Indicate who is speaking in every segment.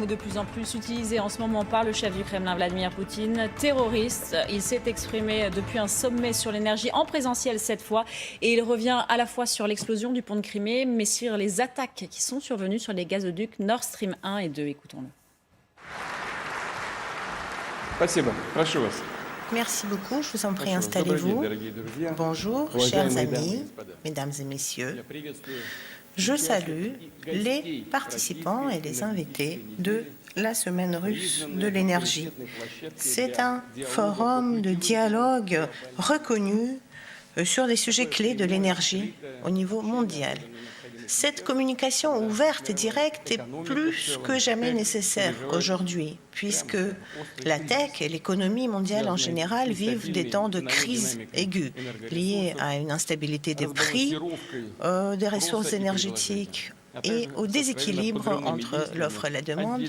Speaker 1: De plus en plus utilisé en ce moment par le chef du Kremlin, Vladimir Poutine, terroriste. Il s'est exprimé depuis un sommet sur l'énergie en présentiel cette fois et il revient à la fois sur l'explosion du pont de Crimée mais sur les attaques qui sont survenues sur les gazoducs Nord Stream 1 et 2. Écoutons-le.
Speaker 2: Merci beaucoup. Je vous en prie, installez-vous. Bonjour, chers amis, mesdames et messieurs. Je salue les participants et les invités de la Semaine russe de l'énergie. C'est un forum de dialogue reconnu sur des sujets clés de l'énergie au niveau mondial. Cette communication ouverte et directe est plus que jamais nécessaire aujourd'hui, puisque la tech et l'économie mondiale en général vivent des temps de crise aiguë liés à une instabilité des prix des ressources énergétiques et au déséquilibre entre l'offre et la demande,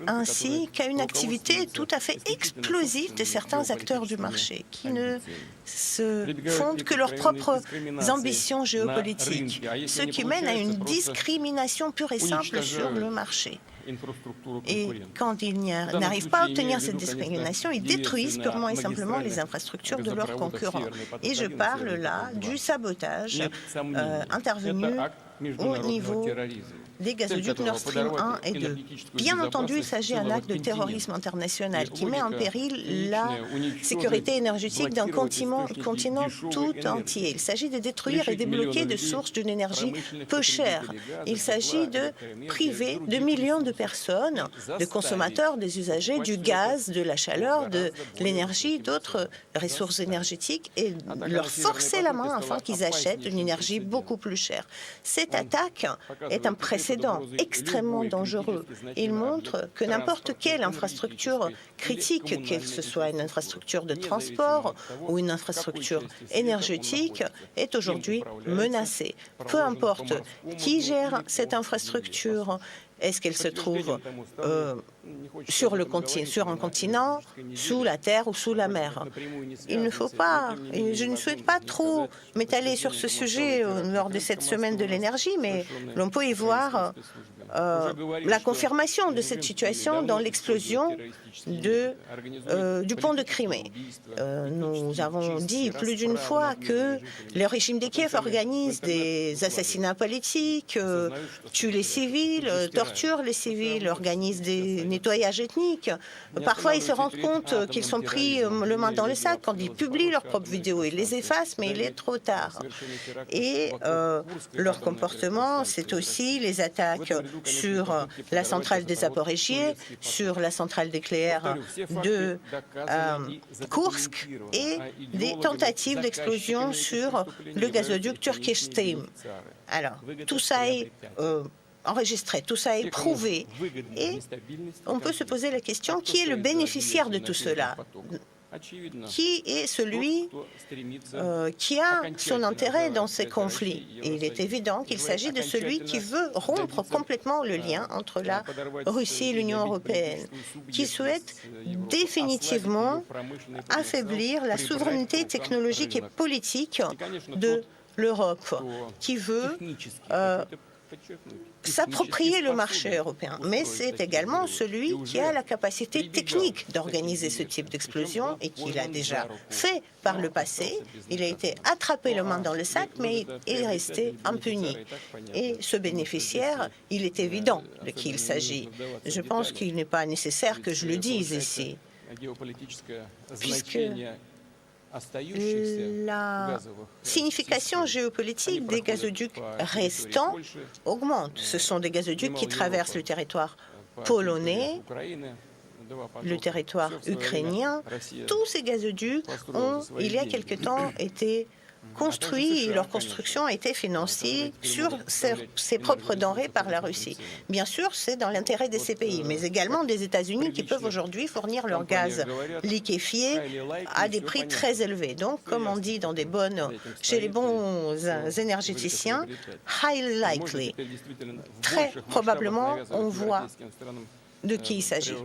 Speaker 2: ainsi qu'à une activité tout à fait explosive de certains acteurs du marché qui ne se fondent que leurs propres ambitions géopolitiques, ce qui mène à une discrimination pure et simple sur le marché. Et quand ils n'arrivent pas à obtenir cette discrimination, ils détruisent purement et simplement les infrastructures de leurs concurrents. Et je parle là du sabotage intervenu au niveau des gazoducs Nord Stream 1 et 2. Bien entendu, il s'agit d'un acte de terrorisme international qui met en péril la sécurité énergétique d'un continent tout entier. Il s'agit de détruire et débloquer des sources d'une énergie peu chère. Il s'agit de priver de millions de personnes, de consommateurs, des usagers, du gaz, de la chaleur, de l'énergie, d'autres ressources énergétiques et leur forcer la main afin qu'ils achètent une énergie beaucoup plus chère. Cette attaque est un précédent extrêmement dangereux. Il montre que n'importe quelle infrastructure critique, qu'elle ce soit une infrastructure de transport ou une infrastructure énergétique, est aujourd'hui menacée. Peu importe qui gère cette infrastructure, est-ce qu'elle se trouve sur un continent, sous la terre ou sous la mer. Il ne faut pas, et je ne souhaite pas trop m'étaler sur ce sujet lors de cette semaine de l'énergie, mais l'on peut y voir la confirmation de cette situation dans l'explosion du pont de Crimée. Nous avons dit plus d'une fois que le régime de Kiev organise des assassinats politiques, tue les civils, torture les civils, organise des nettoyages ethniques. Parfois, ils se rendent compte qu'ils sont pris le main dans le sac quand ils publient leurs propres vidéos. Ils les effacent, mais il est trop tard. Et leur comportement, c'est aussi les attaques sur la centrale des Zaporižier, sur la centrale nucléaire de Kursk et des tentatives d'explosion sur le gazoduc Turkish Stream. Alors, tout ça est enregistré, tout ça est prouvé et on peut se poser la question, qui est le bénéficiaire de tout cela ? Qui est celui qui a son intérêt dans ces conflits? Et il est évident qu'il s'agit de celui qui veut rompre complètement le lien entre la Russie et l'Union européenne, qui souhaite définitivement affaiblir la souveraineté technologique et politique de l'Europe, qui veut s'approprier le marché européen. Mais c'est également celui qui a la capacité technique d'organiser ce type d'explosion et qui l'a déjà fait par le passé. Il a été attrapé le main dans le sac, mais il est resté impuni. Et ce bénéficiaire, il est évident de qui il s'agit. Je pense qu'il n'est pas nécessaire que je le dise ici, puisque la signification géopolitique des gazoducs restants augmente. Ce sont des gazoducs qui traversent le territoire polonais, le territoire ukrainien. Tous ces gazoducs ont, il y a quelque temps, été construits et leur construction a été financée sur ses propres denrées par la Russie. Bien sûr, c'est dans l'intérêt de ces pays, mais également des États-Unis qui peuvent aujourd'hui fournir leur gaz liquéfié à des prix très élevés. Donc, comme on dit chez les bons énergéticiens, highly likely. Très probablement, on voit de qui il s'agit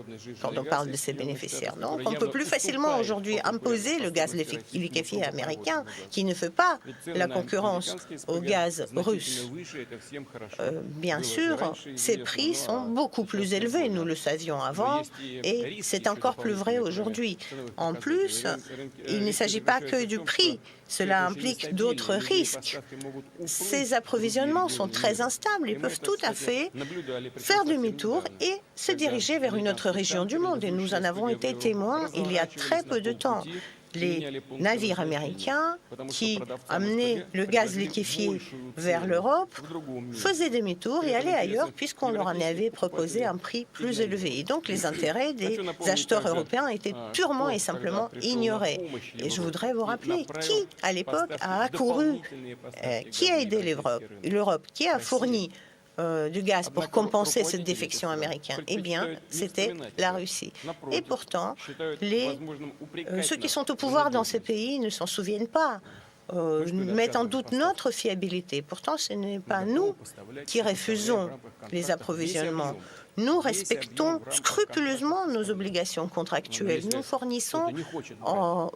Speaker 2: quand on parle de ces bénéficiaires. Donc, on ne peut plus facilement aujourd'hui imposer le gaz liquéfié américain qui ne fait pas la concurrence au gaz russe. Bien sûr, ces prix sont beaucoup plus élevés, nous le savions avant, et c'est encore plus vrai aujourd'hui. En plus, il ne s'agit pas que du prix, cela implique d'autres risques. Ces approvisionnements sont très instables, ils peuvent tout à fait faire demi-tour et se diriger vers une autre région du monde. Et nous en avons été témoins il y a très peu de temps. Les navires américains qui amenaient le gaz liquéfié vers l'Europe faisaient demi-tour et allaient ailleurs puisqu'on leur en avait proposé un prix plus élevé. Et donc les intérêts des acheteurs européens étaient purement et simplement ignorés. Et je voudrais vous rappeler qui, à l'époque, a accouru, qui a aidé l'Europe, qui a fourni du gaz pour compenser cette défection américaine. Eh bien, c'était la Russie. Et pourtant, ceux qui sont au pouvoir dans ces pays ne s'en souviennent pas, mettent en doute notre fiabilité. Pourtant, ce n'est pas nous qui refusons les approvisionnements. Nous respectons scrupuleusement nos obligations contractuelles. Nous fournissons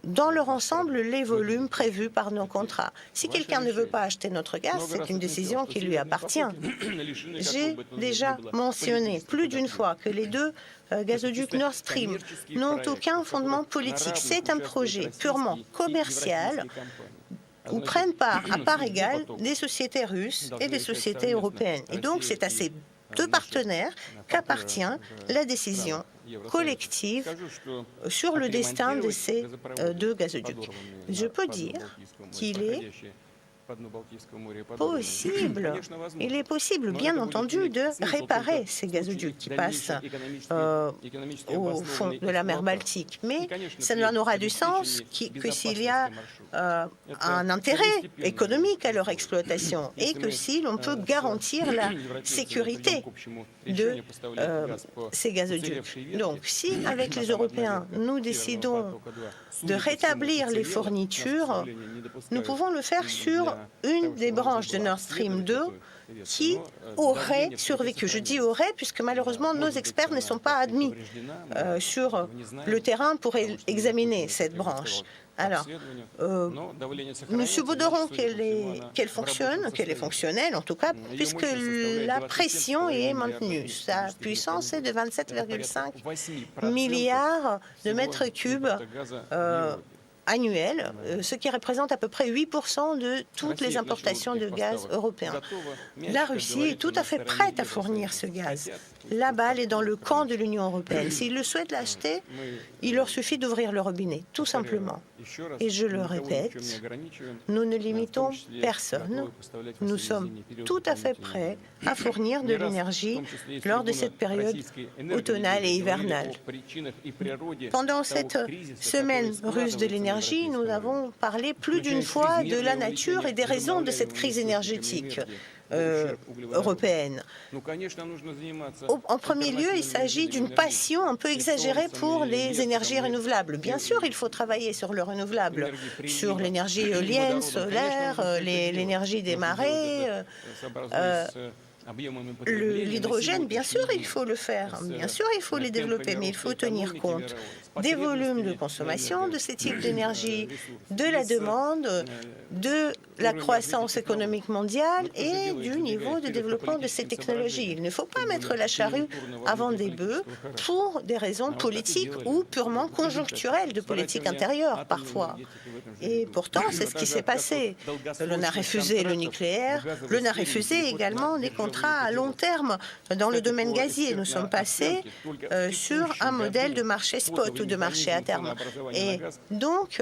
Speaker 2: dans leur ensemble les volumes prévus par nos contrats. Si quelqu'un ne veut pas acheter notre gaz, c'est une décision qui lui appartient. J'ai déjà mentionné plus d'une fois que les deux gazoducs Nord Stream n'ont aucun fondement politique. C'est un projet purement commercial où prennent part à part égale des sociétés russes et des sociétés européennes. Et donc, c'est à ces deux partenaires qu'appartient la décision collective sur le destin de ces deux gazoducs. Je peux dire qu'il est possible, bien entendu, de réparer ces gazoducs qui passent au fond de la mer Baltique. Mais ça n'aura du sens que s'il y a un intérêt économique à leur exploitation et que si l'on peut garantir la sécurité de ces gazoducs. Donc, si avec les Européens, nous décidons de rétablir les fournitures, nous pouvons le faire sur une des branches de Nord Stream 2 qui aurait survécu. Je dis aurait puisque malheureusement nos experts ne sont pas admis sur le terrain pour examiner cette branche. Alors, nous subodorons qu'elle fonctionne, qu'elle est fonctionnelle en tout cas, puisque la pression est maintenue. Sa puissance est de 27,5 milliards de mètres cubes annuel, ce qui représente à peu près 8% de toutes les importations de gaz européen. La Russie est tout à fait prête à fournir ce gaz. La balle est dans le camp de l'Union européenne. S'ils le souhaitent l'acheter, il leur suffit d'ouvrir le robinet, tout simplement. Et je le répète, nous ne limitons personne. Nous sommes tout à fait prêts à fournir de l'énergie lors de cette période automnale et hivernale. Pendant cette semaine russe de l'énergie, nous avons parlé plus d'une fois de la nature et des raisons de cette crise énergétique européenne. En premier lieu, il s'agit d'une passion un peu exagérée pour les énergies renouvelables. Bien sûr, il faut travailler sur le renouvelable, sur l'énergie éolienne, solaire, l'énergie des marées, l'hydrogène, bien sûr, il faut le faire. Bien sûr, il faut les développer, mais il faut tenir compte des volumes de consommation de ces types d'énergie, de la demande, de la croissance économique mondiale et du niveau de développement de ces technologies. Il ne faut pas mettre la charrue avant des bœufs pour des raisons politiques ou purement conjoncturelles, de politique intérieure parfois. Et pourtant, c'est ce qui s'est passé. L'on a refusé le nucléaire, l'on a refusé également des contrats à long terme dans le domaine gazier. Nous sommes passés sur un modèle de marché spot ou de marché à terme. Et donc,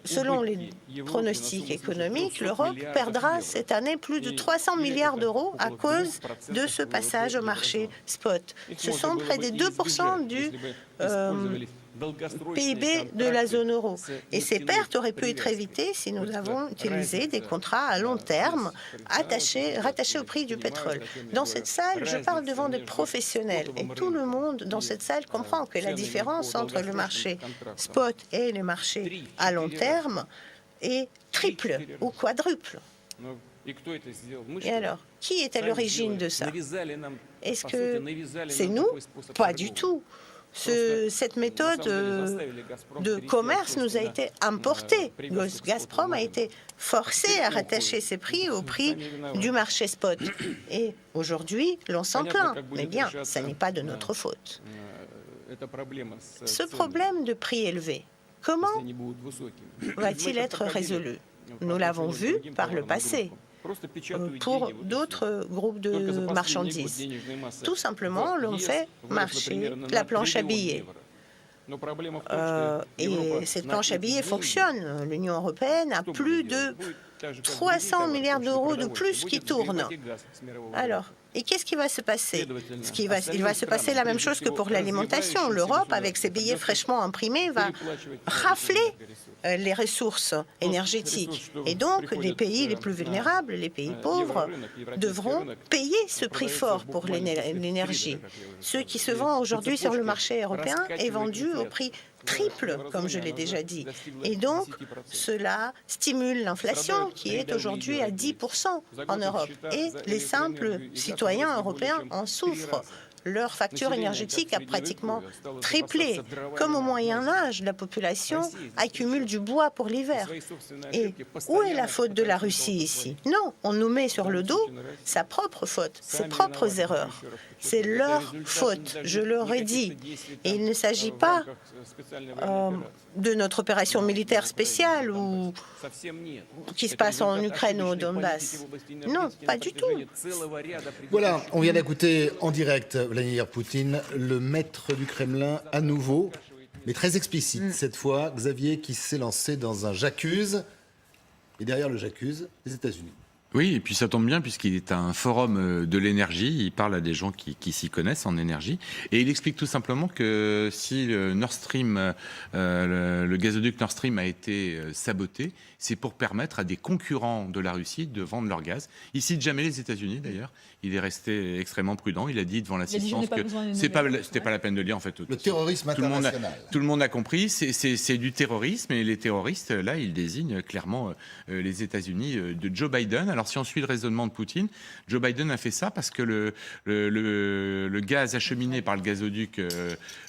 Speaker 2: selon les pronostics économiques, l'Europe perdra cette année plus de 300 milliards d'euros à cause de ce passage au marché spot. Ce sont près des 2% du PIB de la zone euro. Et ces pertes auraient pu être évitées si nous avons utilisé des contrats à long terme rattachés au prix du pétrole. Dans cette salle, je parle devant des professionnels et tout le monde dans cette salle comprend que la différence entre le marché spot et le marché à long terme est triple ou quadruple. Et alors, qui est à l'origine de ça? Est-ce que c'est nous? Pas du tout. Cette méthode de commerce nous a été importée. Gazprom a été forcé à rattacher ses prix au prix du marché spot. Et aujourd'hui, l'on s'en plaint. Mais bien, ça n'est pas de notre faute. Ce problème de prix élevé, comment va-t-il être résolu? Nous l'avons vu par le passé pour d'autres groupes de marchandises. Tout simplement, l'on fait marcher la planche à billets. Et cette planche à billets fonctionne. L'Union européenne a plus de 300 milliards d'euros de plus qui tournent. Alors, et qu'est-ce qui va se passer? Il va se passer la même chose que pour l'alimentation. L'Europe, avec ses billets fraîchement imprimés, va rafler les ressources énergétiques. Et donc, les pays les plus vulnérables, les pays pauvres, devront payer ce prix fort pour l'énergie. Ce qui se vend aujourd'hui sur le marché européen est vendu au prix triple, comme je l'ai déjà dit. Et donc, cela stimule l'inflation qui est aujourd'hui à 10% en Europe. Et les simples citoyens européens en souffrent. Leur facture énergétique a pratiquement triplé. Comme au Moyen-Âge, la population accumule du bois pour l'hiver. Et où est la faute de la Russie ici? Non, on nous met sur le dos sa propre faute, ses propres erreurs. C'est leur faute, je leur ai dit. Et il ne s'agit pas de notre opération militaire spéciale ou qui se passe en Ukraine ou au Donbass. Non, pas du tout.
Speaker 3: Voilà, on vient d'écouter en direct Vladimir Poutine, le maître du Kremlin à nouveau, mais très explicite cette fois. Xavier qui s'est lancé dans un j'accuse, et derrière le j'accuse, les États-Unis.
Speaker 4: Oui, et puis ça tombe bien puisqu'il est à un forum de l'énergie, il parle à des gens qui s'y connaissent en énergie, et il explique tout simplement que si le Nord Stream, le gazoduc Nord Stream a été saboté, c'est pour permettre à des concurrents de la Russie de vendre leur gaz. Il cite jamais les États-Unis d'ailleurs, il est resté extrêmement prudent, il a dit devant l'assistance que c'était pas la peine de lire en fait.
Speaker 3: Le terrorisme international.
Speaker 4: Tout le monde a compris, c'est du terrorisme, et les terroristes, là, ils désignent clairement les États-Unis de Joe Biden. Alors si on suit le raisonnement de Poutine, Joe Biden a fait ça parce que le gaz acheminé par le gazoduc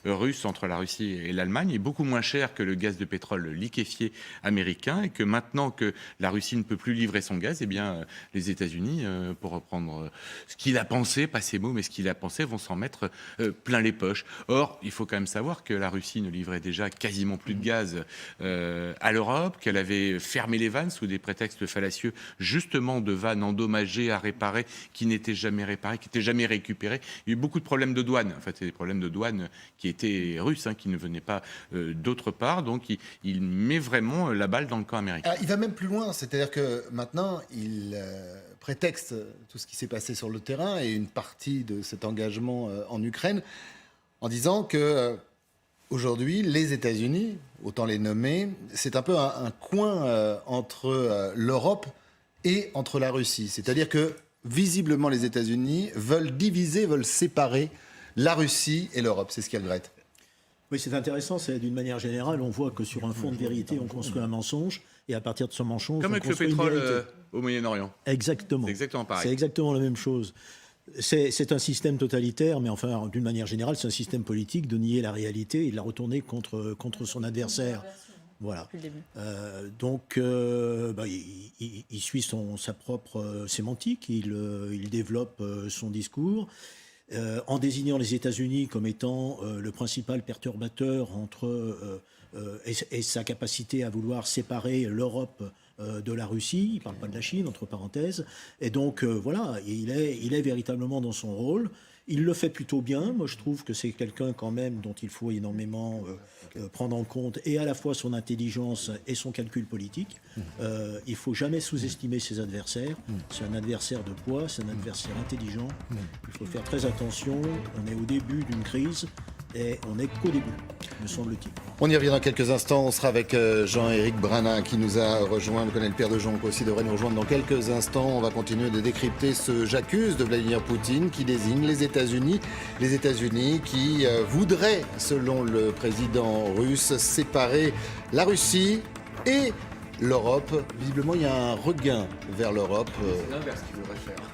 Speaker 4: russe entre la Russie et l'Allemagne est beaucoup moins cher que le gaz de pétrole liquéfié américain, et que maintenant que la Russie ne peut plus livrer son gaz, eh bien les États-Unis, pour reprendre ce qu'il a pensé, pas ces mots, mais ce qu'il a pensé, vont s'en mettre plein les poches. Or, il faut quand même savoir que la Russie ne livrait déjà quasiment plus de gaz à l'Europe, qu'elle avait fermé les vannes sous des prétextes fallacieux, justement de vannes endommagées à réparer, qui n'étaient jamais réparées, qui n'étaient jamais récupérées. Il y a eu beaucoup de problèmes de douane. En fait, c'est des problèmes de douane qui étaient russes, qui ne venaient pas d'autre part. Donc, il met vraiment la balle dans le camp américain.
Speaker 3: Il va même plus loin, c'est-à-dire que maintenant, il prétexte tout ce qui s'est passé sur le terrain et une partie de cet engagement en Ukraine en disant que aujourd'hui, les États-Unis, autant les nommer, c'est un peu un coin entre l'Europe et entre la Russie. C'est-à-dire que, visiblement, les États-Unis veulent diviser, veulent séparer la Russie et l'Europe. C'est ce qu'elle regrette.
Speaker 5: Oui, c'est intéressant. C'est d'une manière générale, on voit que sur un fond de vérité, on construit un mensonge, et à partir de ce mensonge,
Speaker 4: comme
Speaker 5: on
Speaker 4: avec le
Speaker 5: construit
Speaker 4: pétrole
Speaker 5: une vérité.
Speaker 4: Au Moyen-Orient.
Speaker 5: Exactement.
Speaker 4: C'est exactement pareil.
Speaker 5: C'est exactement la même chose. C'est un système totalitaire, mais enfin, d'une manière générale, c'est un système politique de nier la réalité et de la retourner contre son adversaire. Voilà. Donc, il suit sa propre sémantique, il développe son discours, en désignant les États-Unis comme étant le principal perturbateur et sa capacité à vouloir séparer l'Europe de la Russie. Il ne parle pas de la Chine, entre parenthèses. Et donc, voilà, il est véritablement dans son rôle. Il le fait plutôt bien. Moi, je trouve que c'est quelqu'un quand même dont il faut énormément prendre en compte, et à la fois son intelligence et son calcul politique. Il ne faut jamais sous-estimer ses adversaires. C'est un adversaire de poids, c'est un adversaire intelligent. Il faut faire très attention. On est au début d'une crise. Et on n'est qu'au début, me semble-t-il.
Speaker 3: On y revient dans quelques instants. On sera avec Jean-Éric Branin qui nous a rejoint. Le colonel Pierre de Jonc aussi devrait nous rejoindre dans quelques instants. On va continuer de décrypter ce j'accuse de Vladimir Poutine qui désigne les États-Unis. Les États-Unis qui voudraient, selon le président russe, séparer la Russie et l'Europe. Visiblement, il y a un regain vers l'Europe.
Speaker 4: C'est l'inverse qu'il voudrait faire.